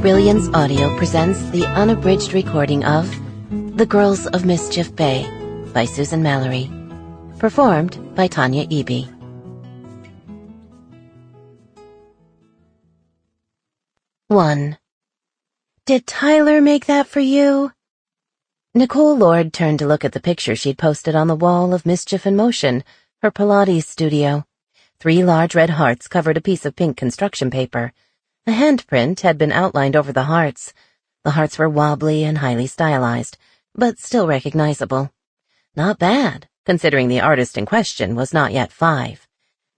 Brilliance Audio presents the unabridged recording of The Girls of Mischief Bay by Susan Mallery, performed by Tanya Eby. One. Did Tyler make that for you? Nicole Lord turned to look at the picture she'd posted on the wall of Mischief in Motion, her Pilates studio. 3 large red hearts covered a piece of pink construction paper. A handprint had been outlined over the hearts. The hearts were wobbly and highly stylized, but still recognizable. Not bad, considering the artist in question was not yet 5.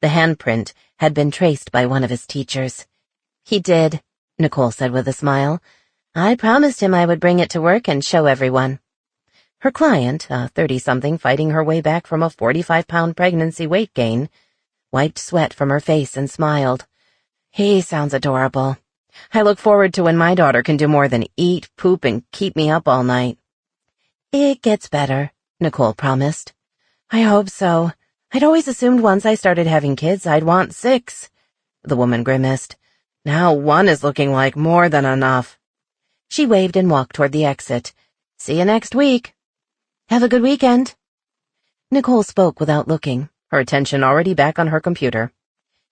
The handprint had been traced by one of his teachers. He did, Nicole said with a smile. I promised him I would bring it to work and show everyone. Her client, a 30-something fighting her way back from a 45-pound pregnancy weight gain, wiped sweat from her face and smiled. He sounds adorable. I look forward to when my daughter can do more than eat, poop, and keep me up all night. It gets better, Nicole promised. I hope so. I'd always assumed once I started having kids I'd want 6. The woman grimaced. Now 1 is looking like more than enough. She waved and walked toward the exit. See you next week. Have a good weekend. Nicole spoke without looking, her attention already back on her computer.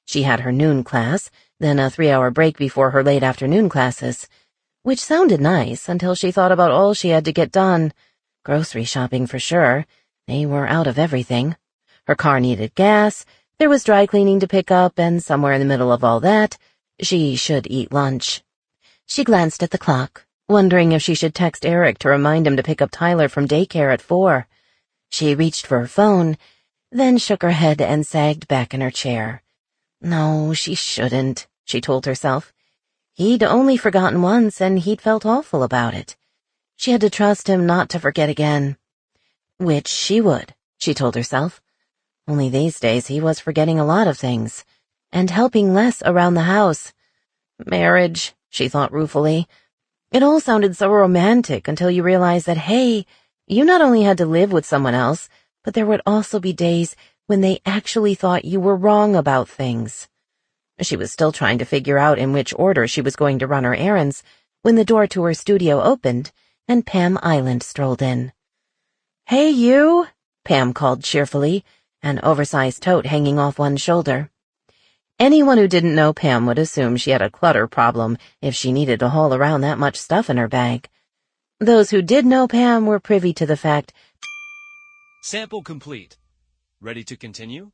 She had her noon class, then a 3-hour break before her late afternoon classes, which sounded nice until she thought about all she had to get done. Grocery shopping for sure. They were out of everything. Her car needed gas, there was dry cleaning to pick up, and somewhere in the middle of all that, she should eat lunch. She glanced at the clock, wondering if she should text Eric to remind him to pick up Tyler from daycare at 4. She reached for her phone, then shook her head and sagged back in her chair. No, she shouldn't, she told herself. He'd only forgotten once, and he'd felt awful about it. She had to trust him not to forget again. Which she would, she told herself. Only these days he was forgetting a lot of things, and helping less around the house. Marriage, she thought ruefully. It all sounded so romantic until you realized that, hey, you not only had to live with someone else, but there would also be days when they actually thought you were wrong about things. She was still trying to figure out in which order she was going to run her errands when the door to her studio opened and Pam Eiland strolled in. Hey, you, Pam called cheerfully, an oversized tote hanging off one shoulder. Anyone who didn't know Pam would assume she had a clutter problem if she needed to haul around that much stuff in her bag. Those who did know Pam were privy to the fact. Sample complete. Ready to continue?